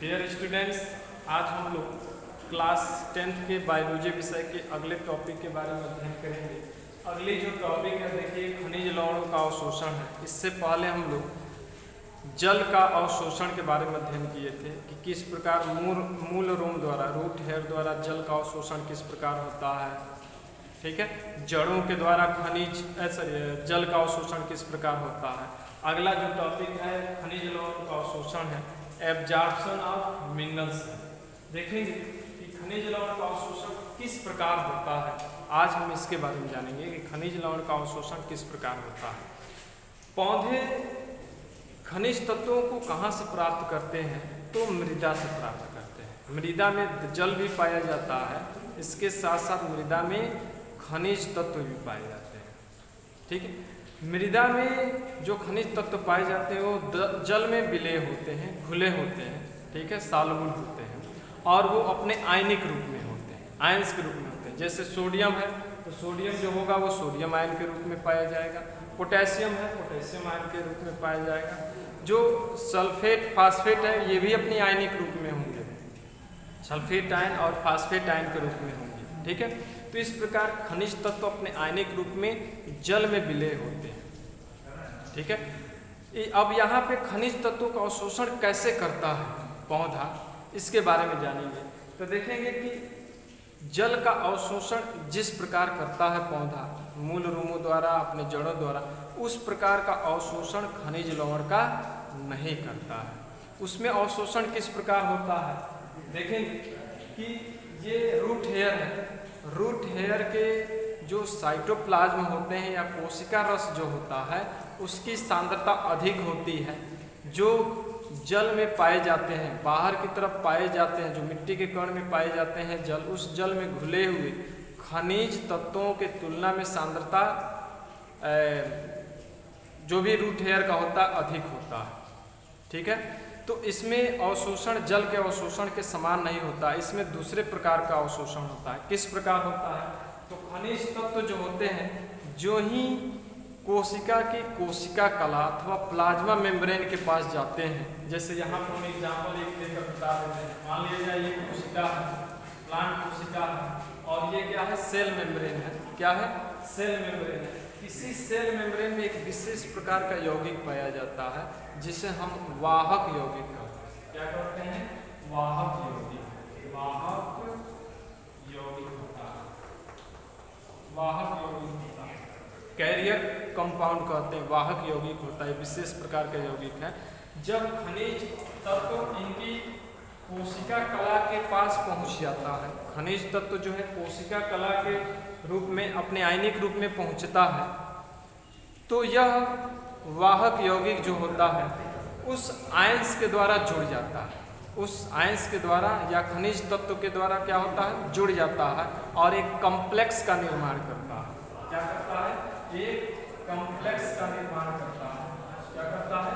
Dear students, आज हम लोग क्लास 10th के बायोलॉजी विषय के अगले टॉपिक के बारे में अध्ययन करेंगे। अगली जो टॉपिक है देखिए खनिज लवणों का अवशोषण है। इससे पहले हम लोग जल का अवशोषण के बारे में अध्ययन किए थे कि किस प्रकार मूल रोम द्वारा रूट हेयर द्वारा जल का अवशोषण किस प्रकार होता है। ठीक है, जड़ों के द्वारा जल का अवशोषण किस प्रकार होता है। अगला जो टॉपिक है खनिज लवणों का अवशोषण है, एब्जॉर्प्शन ऑफ मिनरल्स। देखेंगे कि खनिज लवण का अवशोषण किस प्रकार होता है। आज हम इसके बारे में जानेंगे कि खनिज लवण का अवशोषण किस प्रकार होता है। पौधे खनिज तत्वों को कहाँ से प्राप्त करते हैं, तो मृदा से प्राप्त करते हैं। मृदा में जल भी पाया जाता है, इसके साथ साथ मृदा में खनिज तत्व भी पाए जाते हैं। ठीक है, मृदा में जो खनिज तत्व पाए जाते हैं वो जल में विलय होते हैं, घुले होते हैं। ठीक है, सालुबल होते हैं और वो अपने आयनिक रूप में होते हैं, आयंस के रूप में होते हैं। जैसे सोडियम है तो सोडियम जो होगा वो सोडियम आयन के रूप में पाया जाएगा। पोटेशियम है पोटेशियम आयन के रूप में पाया जाएगा। जो सल्फेट फास्फेट है ये भी अपनी आयनिक रूप में होंगे, सल्फेट आयन और फास्फेट आयन के रूप में होंगे। ठीक है, तो इस प्रकार खनिज तत्व अपने आयनिक रूप में जल में विलय होते हैं। ठीक है, अब यहाँ पे खनिज तत्वों का अवशोषण कैसे करता है पौधा, इसके बारे में जानेंगे। तो देखेंगे कि जल का अवशोषण जिस प्रकार करता है पौधा मूल रूमों द्वारा, अपने जड़ों द्वारा, उस प्रकार का अवशोषण खनिज लवण का नहीं करता है। उसमें अवशोषण किस प्रकार होता है, देखेंगे कि ये रूट हेयर है। रूट हेयर के जो साइटोप्लाज्म होते हैं या कोशिका रस जो होता है उसकी सांद्रता अधिक होती है। जो जल में पाए जाते हैं, बाहर की तरफ पाए जाते हैं, जो मिट्टी के कण में पाए जाते हैं जल, उस जल में घुले हुए खनिज तत्वों के तुलना में सांद्रता जो भी रूट हेयर का होता है अधिक होता है। ठीक है, तो इसमें अवशोषण जल के अवशोषण के समान नहीं होता, इसमें दूसरे प्रकार का अवशोषण होता है। किस प्रकार होता है, तो खनिज तत्व जो होते हैं जो ही कोशिका की कोशिका कला अथवा प्लाज्मा मेम्ब्रेन के पास जाते हैं, जैसे यहाँ पर हम एग्जाम्पल एक देकर बता देते हैं। मान लीजिए ये कोशिका है, प्लांट कोशिका है और ये क्या है, सेल मेम्ब्रेन है। क्या है, सेल मेम्ब्रेन है। इसी सेल मेम्ब्रेन में एक विशेष प्रकार का यौगिक पाया जाता है जिसे हम वाहक यौगिक कहते हैं। क्या कहते हैं, वाहक यौगिक। वाहक यौगिक होता है, वाहक यौगिक होता है, कैरियर कंपाउंड कहते हैं। वाहक यौगिक होता है, विशेष प्रकार का यौगिक है। जब खनिज तत्व इनकी कोशिका कला के पास पहुंच जाता है, खनिज तत्व जो है कोशिका कला के रूप में अपने आयनिक रूप में पहुंचता है, तो यह वाहक यौगिक जो होता है उस आयंस के द्वारा जुड़ जाता है। उस आयंस के द्वारा या खनिज तत्व के द्वारा क्या होता है, जुड़ जाता है और एक कॉम्प्लेक्स का निर्माण करता है। क्या करता है, एक कॉम्प्लेक्स का निर्माण करता है। क्या करता है,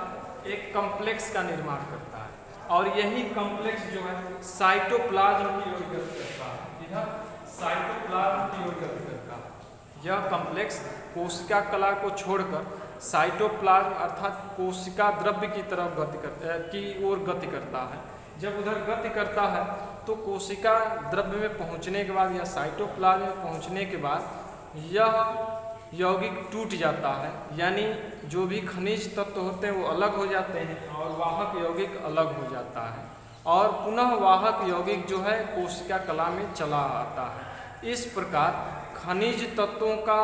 एक कॉम्प्लेक्स का निर्माण करता है और यही कॉम्प्लेक्स जो है साइटोप्लाज्म की ओर गति करता है। इधर साइटोप्लाज्म की ओर गति करता है। यह कॉम्प्लेक्स कोशिका कला को छोड़कर साइटोप्लाज्म अर्थात कोशिका द्रव्य की तरफ की ओर गति करता है। जब उधर गति करता है तो कोशिका द्रव्य में पहुंचने के बाद या साइटोप्लाज्म में पहुंचने के बाद यह यौगिक टूट जाता है, यानी जो भी खनिज तत्व होते हैं वो अलग हो जाते हैं और वाहक यौगिक अलग हो जाता है और पुनः वाहक यौगिक जो है कोशिका कला में चला आता है। इस प्रकार खनिज तत्वों का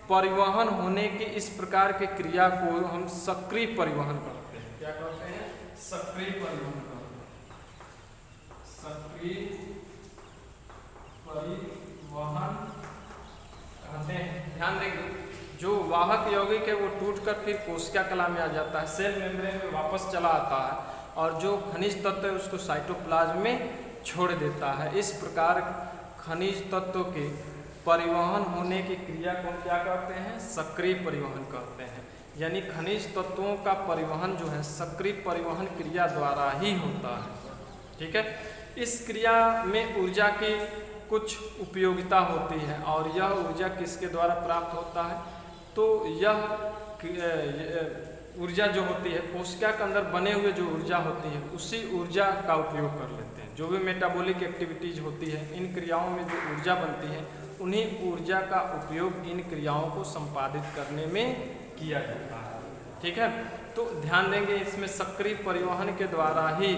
परिवहन होने की इस प्रकार की क्रिया को हम सक्रिय परिवहन करते हैं। क्या कहते हैं, सक्रिय परिवहन करते हैं। सक्रिय परिवहन कहते हैं। ध्यान देंगे, जो वाहक यौगिक है वो टूटकर फिर कोशिका कला में आ जाता है, सेल मेम्ब्रेन में वापस चला आता है और जो खनिज तत्व है उसको साइटोप्लाज्म में छोड़ देता है। इस प्रकार खनिज तत्व के परिवहन होने की क्रिया को क्या कहते हैं, सक्रिय परिवहन कहते हैं। यानी खनिज तत्वों का परिवहन जो है सक्रिय परिवहन क्रिया द्वारा ही होता है। ठीक है, इस क्रिया में ऊर्जा की कुछ उपयोगिता होती है और यह ऊर्जा किसके द्वारा प्राप्त होता है, तो यह ऊर्जा जो होती है, कोशिका के अंदर बने हुए जो ऊर्जा होती है उसी ऊर्जा का उपयोग कर लेते हैं। जो भी मेटाबॉलिक एक्टिविटीज होती है, इन क्रियाओं में जो ऊर्जा बनती है उन्हीं ऊर्जा का उपयोग इन क्रियाओं को संपादित करने में किया जाता है। ठीक है, तो ध्यान देंगे इसमें सक्रिय परिवहन के द्वारा ही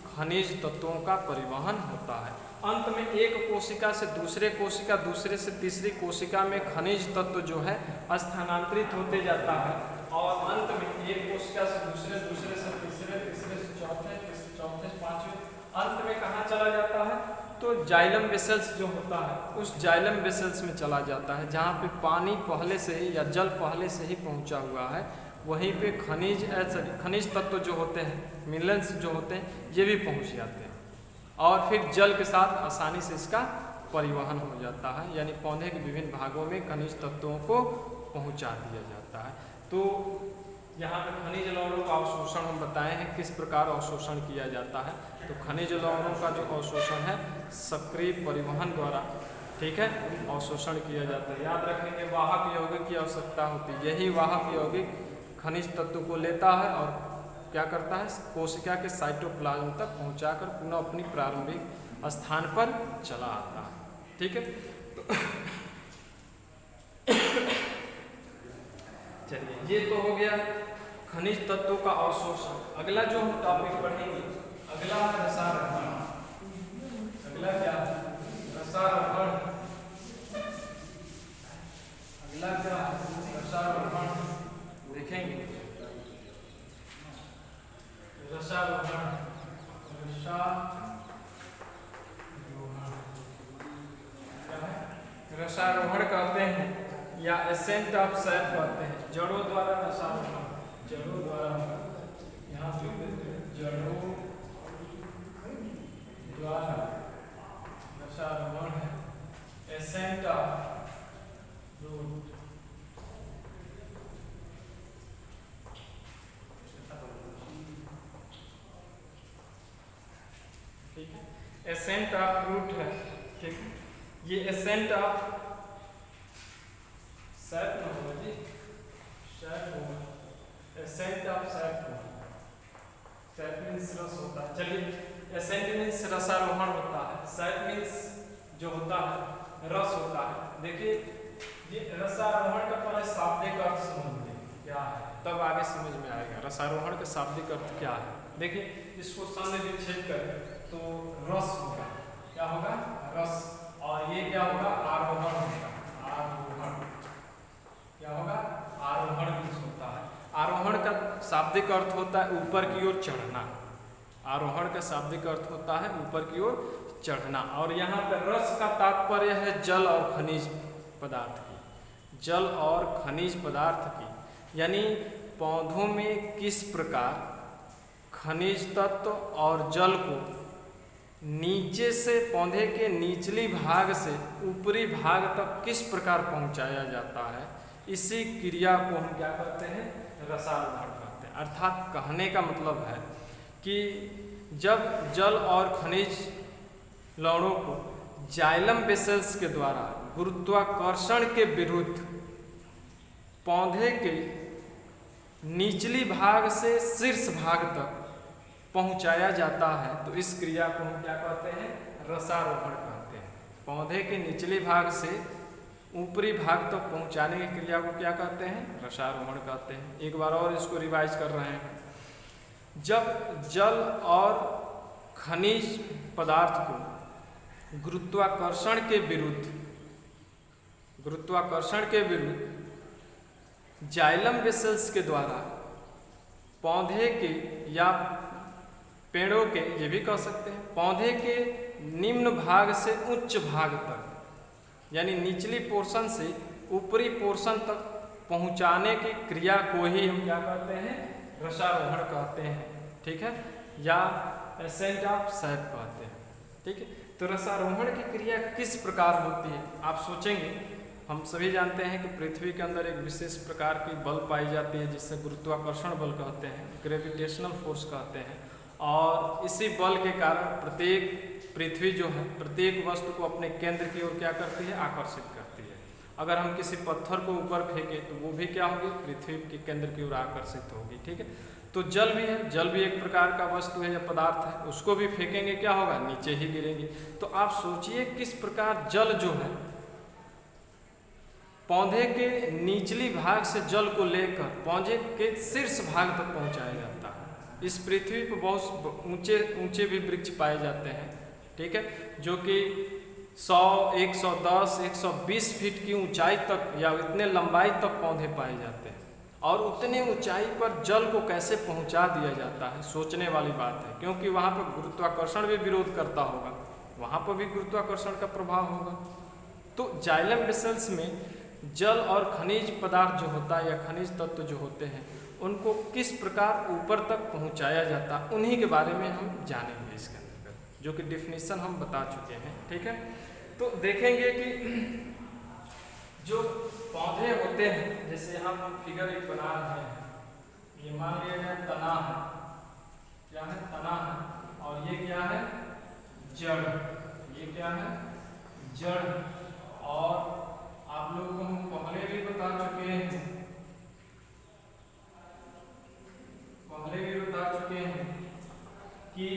खनिज तत्वों का परिवहन होता है। अंत में एक कोशिका से दूसरे कोशिका, दूसरे से तीसरी कोशिका में खनिज तत्व जो है स्थानांतरित होते जाता है और अंत में एक कोशिका से दूसरे, दूसरे से तीसरे, तीसरे से चौथे, चौथे से पांचवें, अंत में कहाँ चला जाता है? तो जाइलम वेसल्स जो होता है उस जाइलम वेसल्स में चला जाता है, जहाँ पे पानी पहले से ही या जल पहले से ही पहुँचा हुआ है। वहीं पे खनिज तत्व जो होते हैं, मिनरल्स जो होते हैं, ये भी पहुँच जाते हैं और फिर जल के साथ आसानी से इसका परिवहन हो जाता है। यानी पौधे के विभिन्न भागों में खनिज तत्वों को पहुँचा दिया जाता है। तो यहाँ पे खनिज लवणों का अवशोषण हम बताए हैं किस प्रकार अवशोषण किया जाता है। तो खनिज लवणों का जो अवशोषण है सक्रिय परिवहन द्वारा, ठीक है, अवशोषण किया जाता है। याद रखेंगे वाहक यौगिक की आवश्यकता होती है। यही वाहक यौगिक खनिज तत्व को लेता है और क्या करता है, कोशिका के साइटोप्लाज्म तक पहुंचाकर पुनः अपनी प्रारंभिक स्थान पर चला आता है। ठीक है, चलिए ये तो हो गया खनिज तत्वों का अवशोषण। अगला जो हम टॉपिक पढ़ेंगे, अगला रसारोहण। अगला क्या? रसारोहण। अगला क्या? रसारोहण देखेंगे। रसारोहण, रसारोहण कहते हैं या एसेंट ऑफ सैप कहते हैं। जड़ों द्वारा रसारोहण, जड़ों द्वारा, यहाँ पे जड़ों द्वारा रसारोहण है। एसेंट ऑफ रूट, ठीक है, एसेंट ऑफ रूट है। ठीक है, ये एसेंट ऑफ सैप न होगा जी, सैप होगा, एसेंट ऑफ सैप होगा। सैप मीन्स रस होता है। चलिए, एसेंट मीन्स रसारोहण होता है, सैप मीन्स जो होता है रस होता है। देखिए ये रसारोहण का पहले शाब्दिक अर्थ समझ लें क्या है, तब आगे समझ में आएगा रसारोहण का शाब्दिक अर्थ क्या है। देखिए इसको सामने विच्छेद करें तो रस होगा, क्या होगा? रस। और ये क्या होगा? आरोहण होगा। आरोहण क्या होगा? आरोहण मीन्स होता है। आरोहण का शाब्दिक अर्थ होता है ऊपर की ओर चढ़ना। आरोहण का शाब्दिक अर्थ होता है ऊपर की ओर चढ़ना। और यहाँ पर रस का तात्पर्य है जल और खनिज पदार्थ की, जल और खनिज पदार्थ की। यानी पौधों में किस प्रकार खनिज तत्व और जल को नीचे से, पौधे के निचली भाग से ऊपरी भाग तक किस प्रकार पहुंचाया जाता है, इसी क्रिया को हम क्या कहते हैं? रसारोहण कहते हैं। अर्थात कहने का मतलब है कि जब जल और खनिज लवणों को जाइलम वेसल्स के द्वारा गुरुत्वाकर्षण के विरुद्ध पौधे के निचली भाग से शीर्ष भाग तक पहुंचाया जाता है, तो इस क्रिया को हम क्या कहते हैं? रसारोहण कहते हैं। पौधे के निचले भाग से ऊपरी भाग तक पहुंचाने की क्रिया को क्या कहते हैं? रसारोहण कहते हैं। एक बार और इसको रिवाइज कर रहे हैं। जब जल और खनिज पदार्थ को गुरुत्वाकर्षण के विरुद्ध जाइलम वेसल्स के द्वारा पौधे के या पेड़ों के, ये भी कह सकते हैं, पौधे के निम्न भाग से उच्च भाग तक, यानी निचली पोर्शन से ऊपरी पोर्शन तक पहुंचाने की क्रिया को ही हम क्या कहते हैं? रसारोहण कहते हैं। ठीक है, या एसेंट ऑफ सैप कहते हैं। ठीक है, तो रसारोहण की क्रिया किस प्रकार होती है? आप सोचेंगे, हम सभी जानते हैं कि पृथ्वी के अंदर एक विशेष प्रकार की बल पाई जाती है जिससे गुरुत्वाकर्षण बल कहते हैं, ग्रेविटेशनल फोर्स कहते हैं। और इसी बल के कारण प्रत्येक पृथ्वी जो है प्रत्येक वस्तु को अपने केंद्र की ओर क्या करती है? आकर्षित करती है। अगर हम किसी पत्थर को ऊपर फेंके तो वो भी क्या होगी, पृथ्वी के केंद्र की ओर आकर्षित होगी। ठीक है, तो जल भी है, जल भी एक प्रकार का वस्तु है या पदार्थ है, उसको भी फेंकेंगे क्या होगा, नीचे ही गिरेंगे। तो आप सोचिए किस प्रकार जल जो है पौधे के निचली भाग से जल को लेकर पौधे के शीर्ष भाग तक पहुंचाया जाता है। इस पृथ्वी पर बहुत ऊंचे ऊंचे भी वृक्ष पाए जाते हैं, ठीक है, जो कि 100, 110, 120 फीट की ऊंचाई तक या इतने लंबाई तक पौधे पाए जाते हैं। और उतने ऊंचाई पर जल को कैसे पहुंचा दिया जाता है, सोचने वाली बात है, क्योंकि वहाँ पर गुरुत्वाकर्षण भी विरोध करता होगा, वहाँ पर भी गुरुत्वाकर्षण का प्रभाव होगा। तो जाइलम वेसल्स में जल और खनिज पदार्थ जो होता है या खनिज तत्व जो होते हैं उनको किस प्रकार ऊपर तक पहुंचाया जाता है, उन्हीं के बारे में हम जानेंगे इसके अंदर, जो कि डिफिनीशन हम बता चुके हैं। ठीक है, तो देखेंगे कि जो पौधे होते हैं, जैसे यहाँ हम फिगर एक बना रहे हैं, ये मान लिया जाए तना है, क्या है, तना है, और ये क्या है, जड़, ये क्या है, जड़। और आप लोगों को हम पहले भी बता चुके हैं, कि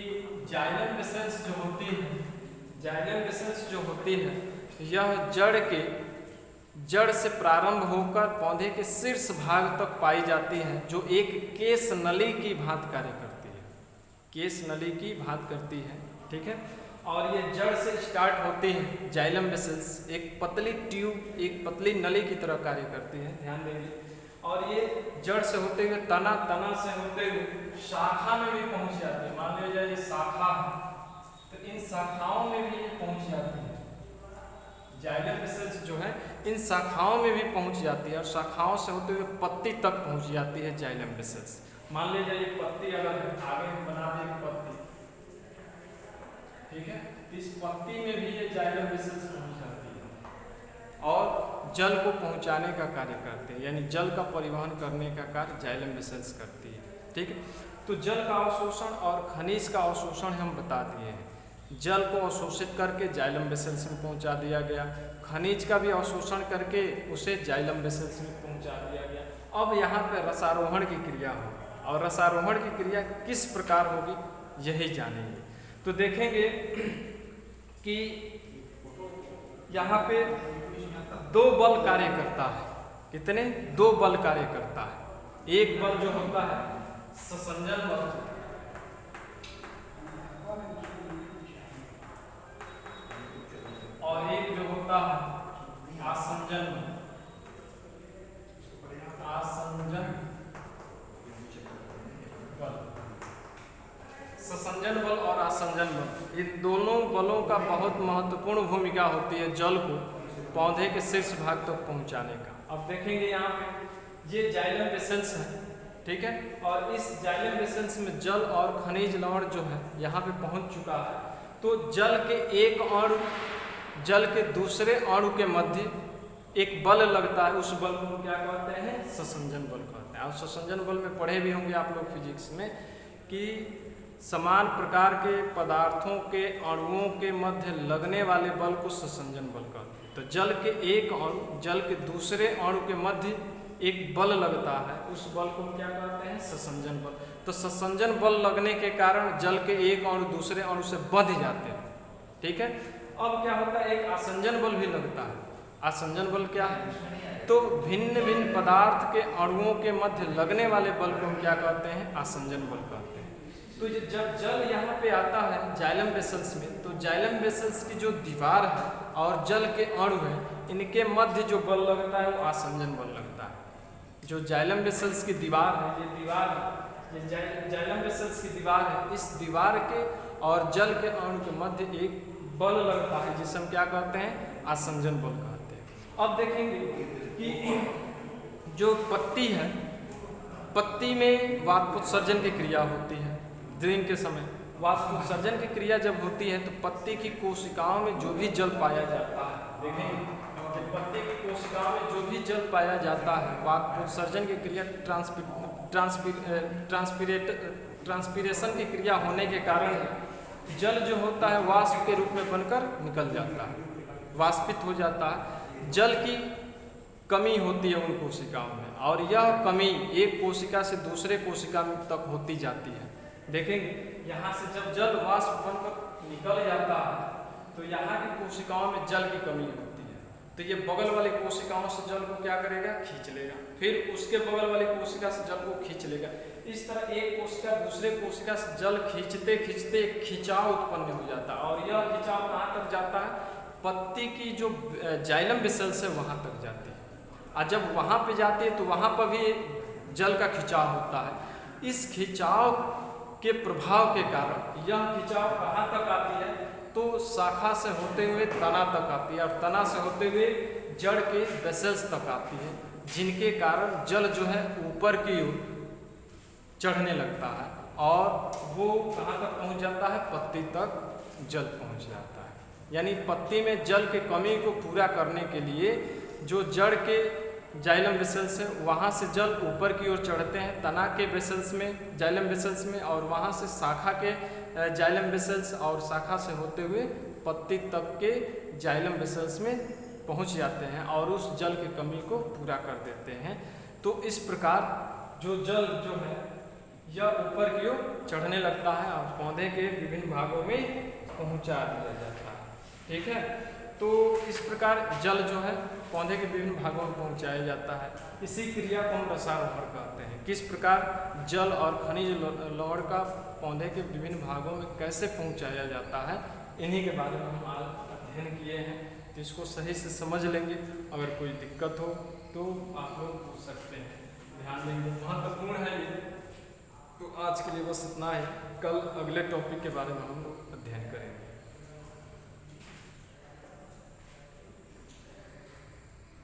जाइलम वेसल्स जो होती है, जाइलम वेसल्स जो होती है यह जड़ से प्रारंभ होकर पौधे के शीर्ष भाग तक पाई जाती है, जो एक केस नली की भांति कार्य करती है, केस नली की भांति करती है। ठीक है, और ये जड़ से स्टार्ट होती है। जाइलम वेसल्स एक पतली ट्यूब, एक पतली नली की तरह कार्य करती है, ध्यान देंगे। और ये जड़ से होते हुए तना, तना से होते हुए शाखा में भी पहुंच जाती है। मान लीजिए ये शाखा है, तो इन शाखाओं में भी ये पहुंच जाती है। जाइलम वेसल्स जो है इन शाखाओं में भी पहुंच जाती है, और शाखाओं से होते हुए पत्ती तक पहुंच जाती है जाइलम वेसल्स। मान लीजिए ये पत्ती अगर आगे हम बना दें पत्ती, ठीक है, इस पत्ती में भी ये जाइलम वेसल्स पहुंच जाती है और जल को पहुंचाने का कार्य करते हैं, यानी जल का परिवहन करने का कार्य जाइलम वेसल्स करती है। ठीक है, तो जल का अवशोषण और खनिज का अवशोषण हम बता दिए हैं। जल को अवशोषित करके जाइलम वेसल्स में पहुंचा दिया गया, खनिज का भी अवशोषण करके उसे जाइलम वेसल्स में पहुंचा दिया गया। अब यहाँ पे रसारोहण की क्रिया होगी, और रसारोहण की क्रिया किस प्रकार होगी यही जानेंगे। तो देखेंगे कि यहाँ पे दो बल कार्य करता है। कितने? दो बल कार्य करता है। एक बल जो होता है ससंजन बल, और एक जो होता है आसंजन बल। आसंजन बल, ससंजन बल और आसंजन बल, इन दोनों बलों का बहुत महत्वपूर्ण भूमिका होती है जल को पौधे के शीर्ष भाग तक तो पहुंचाने का। अब देखेंगे यहाँ पे ये जाइलम वेसल्स है, ठीक है, और इस जाइलम वेसल्स में जल और खनिज लवण जो है यहाँ पे पहुंच चुका है। तो जल के एक अणु, जल के दूसरे अणु के मध्य एक बल लगता है, उस बल को क्या कहते हैं? ससंजन बल कहते हैं। और ससंजन बल में पढ़े भी होंगे आप लोग फिजिक्स में कि समान प्रकार के पदार्थों के अणुओं के मध्य लगने वाले बल को ससंजन बल कहते हैं। तो जल के एक अणु, जल के दूसरे अणु के मध्य एक बल लगता है, उस बल को क्या कहते हैं? ससंजन बल। तो ससंजन बल लगने के कारण जल के एक अणु दूसरे अणु से बंध जाते हैं, ठीक है। अब क्या होता है? एक आसंजन बल भी लगता है। आसंजन बल क्या है? तो भिन्न भिन्न पदार्थ के अणुओं के मध्य लगने वाले बल को हम क्या कहते हैं? आसंजन बल कहते हैं। तो जब जल यहाँ पे आता है जाइलम वेसल्स में, तो जाइलम वेसल्स की जो दीवार है और जल के अणु है, इनके मध्य जो बल लगता है वो आसंजन बल लगता है। जो जाइलम वेसल्स की दीवार है, ये दीवार, ये जाइलम वेसल्स की दीवार है, इस दीवार के और जल के अणु के मध्य एक बल लगता है जिसे हम क्या कहते हैं? आसंजन बल कहते हैं। अब देखेंगे कि जो पत्ती है, पत्ती में वाष्पोत्सर्जन की क्रिया होती है। दिन के समय वाष्पोत्सर्जन की क्रिया जब होती है तो पत्ती की कोशिकाओं में जो भी जल पाया जाता है, देखेंगे कि पत्ती की कोशिकाओं में जो भी जल पाया जाता है, वाष्पोत्सर्जन की क्रिया ट्रांसपीरेशन की क्रिया होने के कारण जल जो होता है वाष्प के रूप में बनकर निकल जाता है, वाष्पित हो जाता है। जल की कमी होती है उन कोशिकाओं में, और यह कमी एक कोशिका से दूसरे कोशिका तक होती जाती है। देखेंगे यहाँ से जब जल वाष्प बनकर निकल जाता है तो यहाँ की कोशिकाओं में जल की कमी होती है, तो ये बगल वाली कोशिकाओं से जल को क्या करेगा, खींच लेगा, फिर उसके बगल वाली कोशिका से जल को खींच लेगा। इस तरह एक कोशिका दूसरे कोशिका से जल खींचते खींचते खिंचाव उत्पन्न हो जाता है, और यह खिंचाव कहाँ तक जाता है, पत्ती की जो जाइलम वेसल्स है वहाँ तक जाती है, और जब वहाँ पे जाती है तो वहाँ पर भी जल का खिंचाव होता है। इस खिंचाव के प्रभाव के कारण यह खिंचाव कहाँ तक आती है, तो शाखा से होते हुए तना तक आती है, और तना से होते हुए जड़ के वेसल्स तक आती है, जिनके कारण जल जो है ऊपर की ओर चढ़ने लगता है, और वो कहाँ तक पहुँच जाता है, पत्ती तक जल पहुँच जाता है। यानी पत्ती में जल के कमी को पूरा करने के लिए जो जड़ के जाइलम वेसल्स है वहाँ से जल ऊपर की ओर चढ़ते हैं तना के वेसल्स में, जाइलम वेसल्स में, और वहाँ से शाखा के जाइलम वेसल्स और शाखा से होते हुए पत्ती तक के जाइलम वेसल्स में पहुँच जाते हैं और उस जल की कमी को पूरा कर देते हैं। तो इस प्रकार जो जल जो है यह ऊपर की ओर चढ़ने लगता है और पौधे के विभिन्न भागों में पहुँचा दिया जाता है। ठीक है, तो इस प्रकार जल जो है पौधे के विभिन्न भागों में पहुंचाया जाता है। इसी क्रिया को हम रसारोहण कहते हैं। किस प्रकार जल और खनिज लवण का पौधे के विभिन्न भागों में कैसे पहुंचाया जाता है, इन्हीं के बारे में हम आज अध्ययन किए हैं। तो इसको सही से समझ लेंगे, अगर कोई दिक्कत हो तो आप लोग पूछ सकते हैं, ध्यान देंगे, महत्वपूर्ण है ये। तो आज के लिए बस इतना ही, कल अगले टॉपिक के बारे में हम लोग